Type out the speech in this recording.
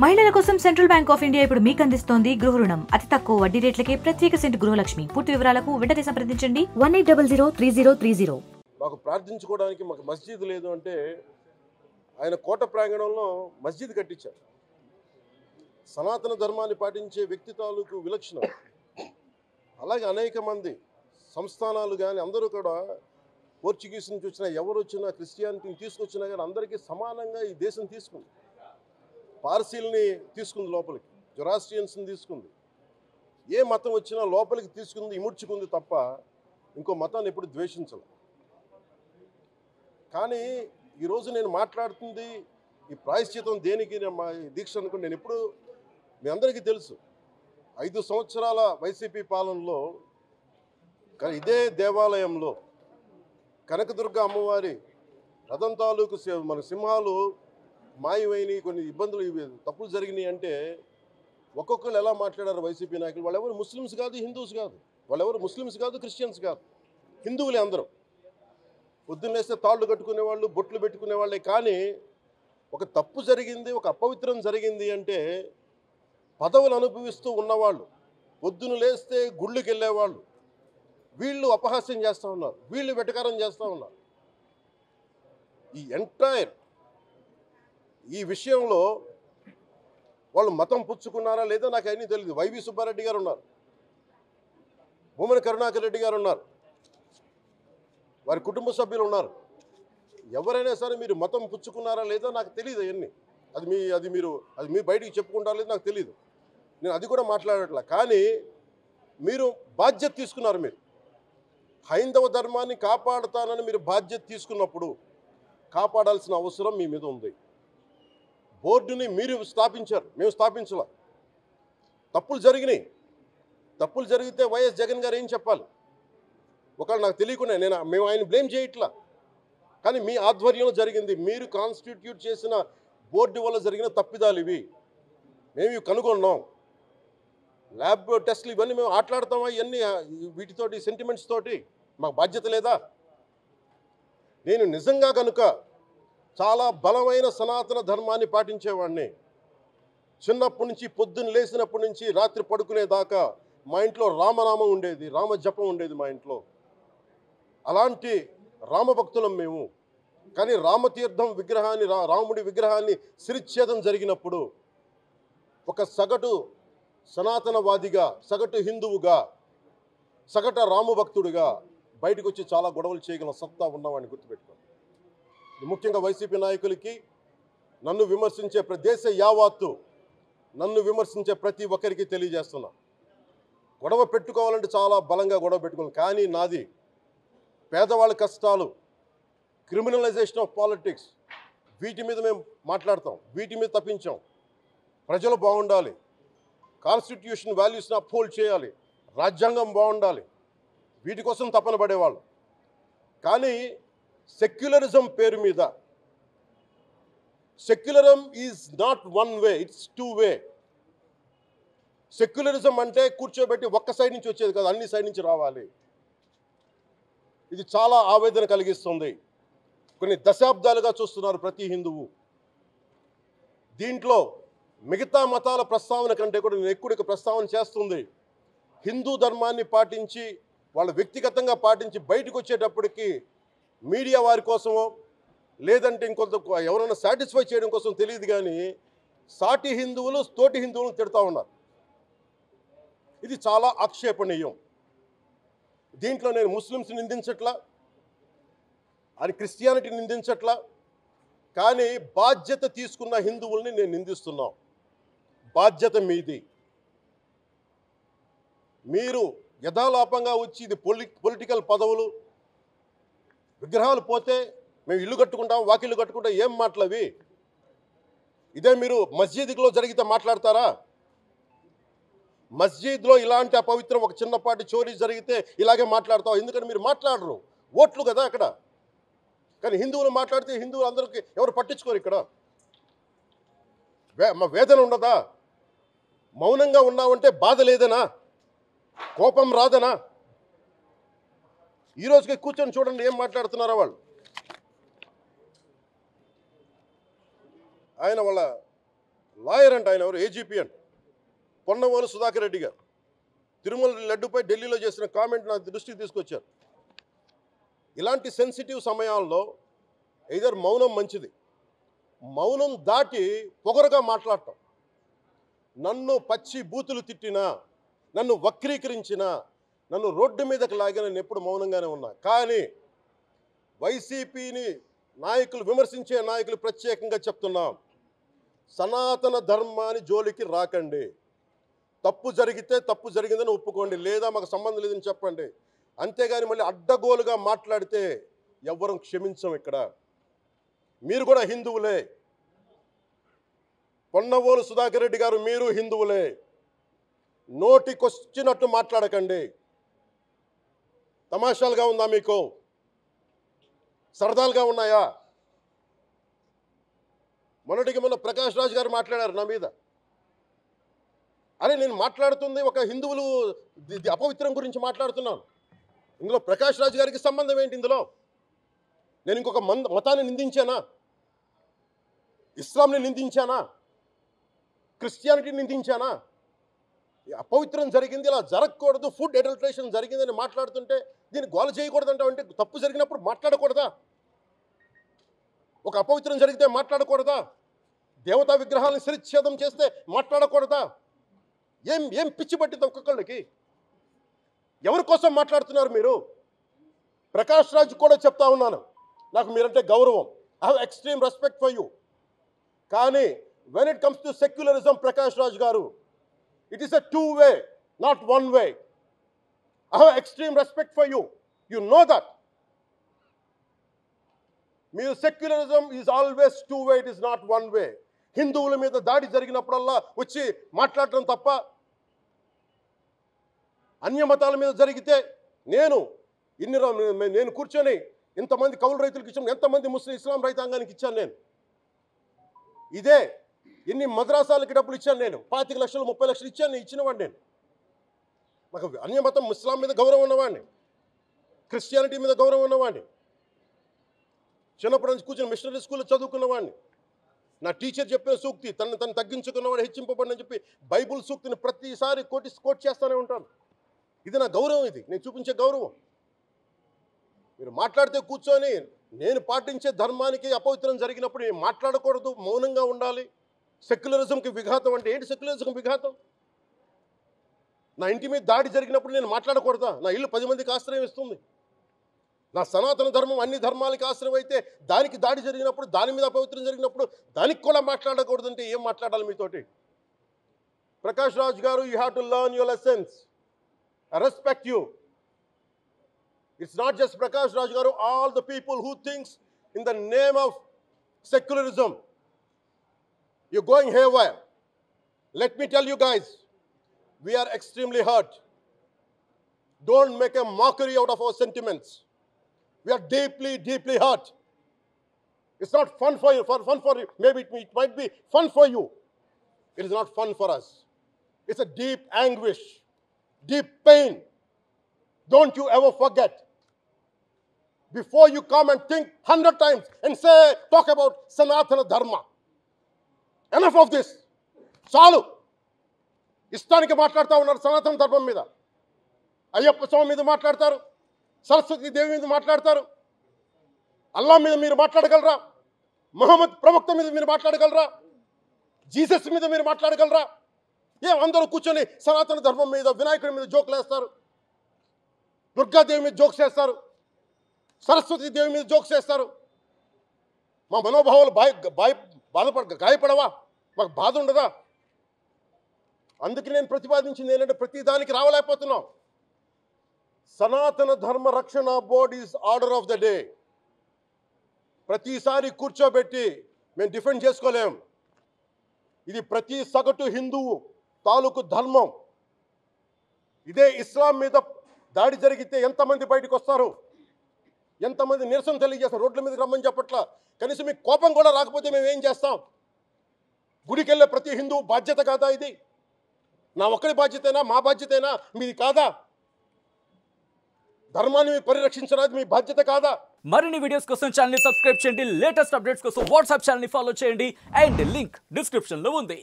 మహిళల కోసం central bank of India ఇప్పుడు మీకు అందిస్తోంది గృహ రుణం. అతి తక్కువ వడ్డీ రేట్లకే ప్రత్యేక సెంటు గృహలక్ష్మి. పూర్తి వివరాలకు వెంటనే సంప్రదించండి 18003030. మాకు ప్రార్థించుకోవడానికి మాకు మస్జిద్ లేదు అంటే ఆయన కోట ప్రాంగణంలో మస్జిద్ కట్టించారు. సనాతన ధర్మాన్ని పాటించే వ్యక్తి తాలూకు విలక్షణం. అలాగే అనేక మంది సంస్థానాలు కానీ అందరూ కూడా పోర్చుగీస్ నుంచి వచ్చినా ఎవరు వచ్చినా క్రిస్టియానిటీని తీసుకొచ్చినా కానీ అందరికీ సమానంగా ఈ దేశం తీసుకుంది. పార్సీల్ని తీసుకుంది లోపలికి, జొరాస్ట్రియన్స్ని తీసుకుంది. ఏ మతం వచ్చినా లోపలికి తీసుకుంది, ఇముడ్చుకుంది తప్ప ఇంకో మతాన్ని ఎప్పుడు ద్వేషించలేదు. కానీ ఈరోజు నేను మాట్లాడుతుంది ఈ ప్రాయశ్చితం దేనికి మా దీక్ష అనుకుని నేను ఎప్పుడు మీ అందరికీ తెలుసు 5 సంవత్సరాల వైసీపీ పాలనలో ఇదే దేవాలయంలో కనకదుర్గ అమ్మవారి రథం తాలూకు మన సింహాలు మాయమైనవి, కొన్ని ఇబ్బందులు తప్పులు జరిగినాయి అంటే ఒక్కొక్కరు ఎలా మాట్లాడారు వైసీపీ నాయకులు. వాళ్ళెవరు ముస్లిమ్స్ కాదు, హిందూస్ కాదు, వాళ్ళెవరు ముస్లిమ్స్ కాదు, క్రిస్టియన్స్ కాదు, హిందువులే అందరూ. పొద్దున్నేస్తే తాళ్ళు కట్టుకునే వాళ్ళు, బొట్లు పెట్టుకునే వాళ్ళే. కానీ ఒక తప్పు జరిగింది, ఒక అపవిత్రం జరిగింది అంటే పదవులు అనుభవిస్తూ ఉన్నవాళ్ళు, పొద్దున లేస్తే గుళ్ళకి వెళ్ళేవాళ్ళు, వీళ్ళు అపహాస్యం చేస్తూ ఉన్నారు, వీళ్ళు వెటకారం చేస్తూ ఉన్నారు. ఈ ఎంటైర్ ఈ విషయంలో వాళ్ళు మతం పుచ్చుకున్నారా లేదా నాకు అన్నీ తెలియదు. వైవి సుబ్బారెడ్డి గారు ఉన్నారు, భూమన కరుణాకర్ రెడ్డి గారు ఉన్నారు, వారి కుటుంబ సభ్యులు ఉన్నారు. ఎవరైనా సరే మీరు మతం పుచ్చుకున్నారా లేదా నాకు తెలియదు. అవన్నీ అది మీరు బయటికి చెప్పుకుంటారా లేదా నాకు తెలియదు. నేను అది కూడా మాట్లాడట్లా. కానీ మీరు బాధ్యత తీసుకున్నారు. మీరు హైందవ ధర్మాన్ని కాపాడుతానని మీరు బాధ్యత తీసుకున్నప్పుడు కాపాడాల్సిన అవసరం మీ మీద ఉంది. బోర్డుని మీరు స్థాపించారు, మేము స్థాపించాల. తప్పులు జరిగినాయి. తప్పులు జరిగితే వైఎస్ జగన్ గారు ఏం చెప్పాలి? ఒకవేళ నాకు తెలియకుండా మేము ఆయన బ్లేమ్ చేయట్లా. కానీ మీ ఆధ్వర్యంలో జరిగింది, మీరు కాన్స్టిట్యూట్ చేసిన బోర్డు వల్ల జరిగిన తప్పిదాలు ఇవి. మేము ఇవి కనుగొన్నాం. ల్యాబ్ టెస్ట్లు ఇవన్నీ మేము ఆటలాడతామా? ఇవన్నీ వీటితోటి సెంటిమెంట్స్ తోటి మాకు బాధ్యత లేదా? నేను నిజంగా కనుక చాలా బలమైన సనాతన ధర్మాన్ని పాటించేవాడిని. చిన్నప్పటి నుంచి పొద్దున్న లేచినప్పటి నుంచి రాత్రి పడుకునేదాకా మా ఇంట్లో రామనామం ఉండేది, రామ జపం ఉండేది మా ఇంట్లో. అలాంటి రామభక్తులం మేము. కానీ రామతీర్థం విగ్రహాన్ని, రాముడి విగ్రహాన్ని శిరచ్ఛేదం జరిగినప్పుడు ఒక సగటు సనాతనవాదిగా, సగటు హిందువుగా, సగట రామభక్తుడిగా బయటకు వచ్చి చాలా గొడవలు చేయగల సత్తా ఉన్నవాడిని గుర్తుపెట్టుకోండి. ముఖ్యంగా వైసీపీ నాయకులకి, నన్ను విమర్శించే దేశ యావత్తు నన్ను విమర్శించే ప్రతి ఒక్కరికి తెలియజేస్తున్నా, గొడవ పెట్టుకోవాలంటే చాలా బలంగా గొడవ పెట్టుకోవాలి. కానీ నాది పేదవాళ్ళ కష్టాలు, క్రిమినలైజేషన్ ఆఫ్ పాలిటిక్స్, వీటి మీద మేము మాట్లాడతాం, వీటి మీద తప్పించాం. ప్రజలు బాగుండాలి, కాన్స్టిట్యూషన్ వాల్యూస్ని అప్హోల్డ్ చేయాలి, రాజ్యాంగం బాగుండాలి, వీటి కోసం తపన పడేవాళ్ళు. కానీ సెక్యులరిజం పేరు మీద, secularism is not one way, it's 2 way. Secularism అంటే కూర్చోబెట్టి ఒక్క సైడ్ నుంచి వచ్చేది కాదు, అన్ని సైడ్ నుంచి రావాలి. ఇది చాలా ఆవేదన కలిగిస్తుంది. కొన్ని దశాబ్దాలుగా చూస్తున్నారు ప్రతి హిందువు. దీంట్లో మిగతా మతాల ప్రస్తావన కంటే కూడా నేను ఎక్కువ ప్రస్తావన చేస్తుంది హిందూ ధర్మాన్ని పాటించి, వాళ్ళ వ్యక్తిగతంగా పాటించి బయటకు వచ్చేటప్పటికి మీడియా వారి కోసమో లేదంటే ఇంకొంత ఎవరైనా సాటిస్ఫై చేయడం కోసం తెలియదు, కానీ సాటి హిందువులు తోటి హిందువులను తిడతా ఉన్నారు. ఇది చాలా ఆక్షేపణీయం. దీంట్లో నేను ముస్లిమ్స్ నిందించట్లా, అది క్రిస్టియానిటీ నిందించట్లా, కానీ బాధ్యత తీసుకున్న హిందువుల్ని నేను నిందిస్తున్నాను. బాధ్యత మీది. మీరు యథాలాపంగా వచ్చి ఇది పొలిటికల్ పదవులు, విగ్రహాలు పోతే మేము ఇల్లు కట్టుకుంటాం, వాకిళ్ళు కట్టుకుంటాం, ఏం మాటలవి? ఇదే మీరు మస్జిద్లో జరిగితే మాట్లాడతారా? మస్జిద్లో ఇలాంటి అపవిత్రం, ఒక చిన్నపాటి చోరీ జరిగితే ఇలాగే మాట్లాడతాం. ఎందుకంటే మీరు మాట్లాడరు, ఓట్లు కదా అక్కడ. కానీ హిందువులు మాట్లాడితే హిందువులు అందరికీ ఎవరు పట్టించుకోరు. ఇక్కడ మా వేదన ఉండదా? మౌనంగా ఉన్నామంటే బాధ లేదనా? కోపం రాదనా? ఈరోజుకి కూర్చొని చూడండి ఏం మాట్లాడుతున్నారో వాళ్ళు. ఆయన వాళ్ళ లాయర్ అంట ఆయన, ఎవరు ఏజీపీ అంట, పొన్నవోలు సుధాకర్ రెడ్డి గారు తిరుమల లడ్డుపై ఢిల్లీలో చేసిన కామెంట్ నా దృష్టికి తీసుకొచ్చారు. ఇలాంటి సెన్సిటివ్ సమయాల్లో ఎయిదర్ మౌనం మంచిది, మౌనం దాటి పొగరుగా మాట్లాడటం, నన్ను పచ్చి బూతులు తిట్టినా, నన్ను వక్రీకరించినా, నన్ను రోడ్డు మీదకి లాగిన నేను ఎప్పుడు మౌనంగానే ఉన్నా. కానీ వైసీపీని నాయకులు, విమర్శించే నాయకులు ప్రత్యేకంగా చెప్తున్నాం, సనాతన ధర్మాన్ని జోలికి రాకండి. తప్పు జరిగితే తప్పు జరిగిందని ఒప్పుకోండి, లేదా మాకు సంబంధం లేదని చెప్పండి. అంతేగాని మళ్ళీ అడ్డగోలుగా మాట్లాడితే ఎవ్వరం క్షమించం. ఇక్కడ మీరు కూడా హిందువులే, పొన్నవోలు సుధాకర్ రెడ్డి గారు మీరు హిందువులే, నోటికొచ్చినట్టు మాట్లాడకండి. తమాషాలుగా ఉందా మీకు? సరదాలుగా ఉన్నాయా? మొన్న ప్రకాష్ రాజ్ గారు మాట్లాడారు నా మీద. అరే నేను మాట్లాడుతుంది ఒక హిందువులు అపవిత్రం గురించి మాట్లాడుతున్నాను. ఇందులో ప్రకాష్ రాజ్ గారికి సంబంధం ఏంటి? ఇందులో నేను ఇంకొక మతాన్ని నిందించానా? ఇస్లాంని నిందించానా? క్రిస్టియానిటీని నిందించానా? అపవిత్రం జరిగింది, ఇలా జరగకూడదు, ఫుడ్ అడల్ట్రేషన్ జరిగిందని మాట్లాడుతుంటే దీన్ని గోల చేయకూడదంట. అంటే తప్పు జరిగినప్పుడు మాట్లాడకూడదా? ఒక అపవిత్రం జరిగితే మాట్లాడకూడదా? దేవతా విగ్రహాలను శిరచ్ఛేదం చేస్తే మాట్లాడకూడదా? ఏం పిచ్చి పట్టింది ఒక్కొక్కళ్ళకి? ఎవరి కోసం మాట్లాడుతున్నారు మీరు? ప్రకాష్ రాజ్ కూడా చెప్తా ఉన్నాను, నాకు మీరంటే గౌరవం, I have extreme respect for you. కానీ when it comes to secularism, Prakash Raj garu, it is a two-way, not one-way. I have extreme respect for you. You know that. Mere secularism is always two-way, it is not one-way. హిందువుల మీద దాడి జరిగినప్పుడల్లా వచ్చి మాట్లాడటం తప్ప, అన్య మతాల మీద జరిగితే నేను కూర్చొని ఇంతమంది కౌలు రైతులకు ఇచ్చాను, ఎంతమంది ముస్లిం ఇస్లాం రైతాంగానికి ఇచ్చాను నేను. ఇదే ఎన్ని మద్రాసాలకి డబ్బులు ఇచ్చాను నేను, 25 లక్షలు 30 లక్షలు ఇచ్చినవాడిని నేను. నాకు అన్యమతం ఇస్లాం మీద గౌరవం ఉన్నవాడిని, క్రిస్టియానిటీ మీద గౌరవం ఉన్నవాడిని, చిన్నప్పటి నుంచి కూర్చొని మిషనరీ స్కూల్లో చదువుకున్నవాడిని. నా టీచర్ చెప్పిన సూక్తి, తను తగ్గించుకున్నవాడు హెచ్చింపబడిని చెప్పి బైబుల్ సూక్తిని ప్రతిసారి కోట్ చేస్తూనే ఉంటాను. ఇది నా గౌరవం, ఇది నేను చూపించే గౌరవం. మీరు మాట్లాడితే కూర్చొని నేను పాటించే ధర్మానికి అపవిత్రం జరిగినప్పుడు నేను మాట్లాడకూడదు, మౌనంగా ఉండాలి. సెక్యులరిజంకి విఘాతం అంటే ఏంటి? సెక్యులరిజంకి విఘాతం? నా ఇంటి మీద దాడి జరిగినప్పుడు నేను మాట్లాడకూడదా? నా ఇల్లు 10 మందికి ఆశ్రయం ఇస్తుంది. నా సనాతన ధర్మం అన్ని ధర్మాలకి ఆశ్రయం అయితే దానికి దాడి జరిగినప్పుడు, దాని మీద అపవిత్రం జరిగినప్పుడు దానికి కూడా మాట్లాడకూడదంటే ఏం మాట్లాడాలి మీతోటి? Prakash Raj garu, you have to learn your lessons. I respect you. It's not just Prakash Raj garu, all the people who thinks in the name of secularism, you're going haywire. Let me tell you guys, we are extremely hurt. Don't make a mockery out of our sentiments. We are deeply, deeply hurt. It's not fun for you. Maybe it might be fun for you. It is not fun for us. It's a deep anguish, deep pain. Don't you ever forget. Before you come and think 100 times and talk about Sanatana Dharma. Enough of this. చాలు. ఇష్టానికి మాట్లాడుతూ ఉన్నారు సనాతన ధర్మం మీద. అయ్యప్ప స్వామి మీద మాట్లాడతారు, సరస్వతి దేవి మీద మాట్లాడతారు. అల్లా మీద మీరు మాట్లాడగలరా? మహమ్మద్ ప్రవక్త మీద మీరు మాట్లాడగలరా? జీసస్ మీద మీరు మాట్లాడగలరా? అందరూ కూర్చొని సనాతన ధర్మం మీద, వినాయకుడి మీద జోకులు వేస్తారు, దుర్గాదేవి మీద జోక్స్ వేస్తారు, సరస్వతి దేవి మీద జోక్స్ వేస్తారు. మా మనోభావాలు గాయపడవా? మాకు బాధ ఉండదా? అందుకే నేను ప్రతిపాదించింది ఏంటంటే, ప్రతి దానికి రావలేకపోతున్నాం. సనాతన ధర్మ రక్షణ board is order of the day. ప్రతిసారి కూర్చోబెట్టి మేము డిఫెండ్ చేసుకోలేం. ఇది ప్రతి సగటు హిందువు తాలూకు ధర్మం. ఇదే ఇస్లాం మీద దాడి జరిగితే ఎంతమంది బయటకు వస్తారు, ఎంతమంది నిరసన తెలియజేస్తారు? రోడ్ల మీదకి రమ్మని చెప్పట్లా. కనీసం మీకు కోపం కూడా రాకపోతే మేము ఏం చేస్తాం? గుడికి వెళ్ళే ప్రతి హిందువు బాధ్యత కాదా ఇది? నా ఒక్కడి బాధ్యతేనా? మా బాధ్యతేనా? మీది కాదా? ధర్మాన్ని పరిరక్షించడానికి మీ బాధ్యత కాదా? మరిన్ని వీడియోస్ కోసం ఛానల్ ని సబ్స్క్రైబ్ చేయండి, లేటెస్ట్ అప్డేట్స్ కోసం వాట్సాప్ ఛానల్ ని ఫాలో చేయండి, అండ్ లింక్ డిస్క్రిప్షన్ లో ఉంది.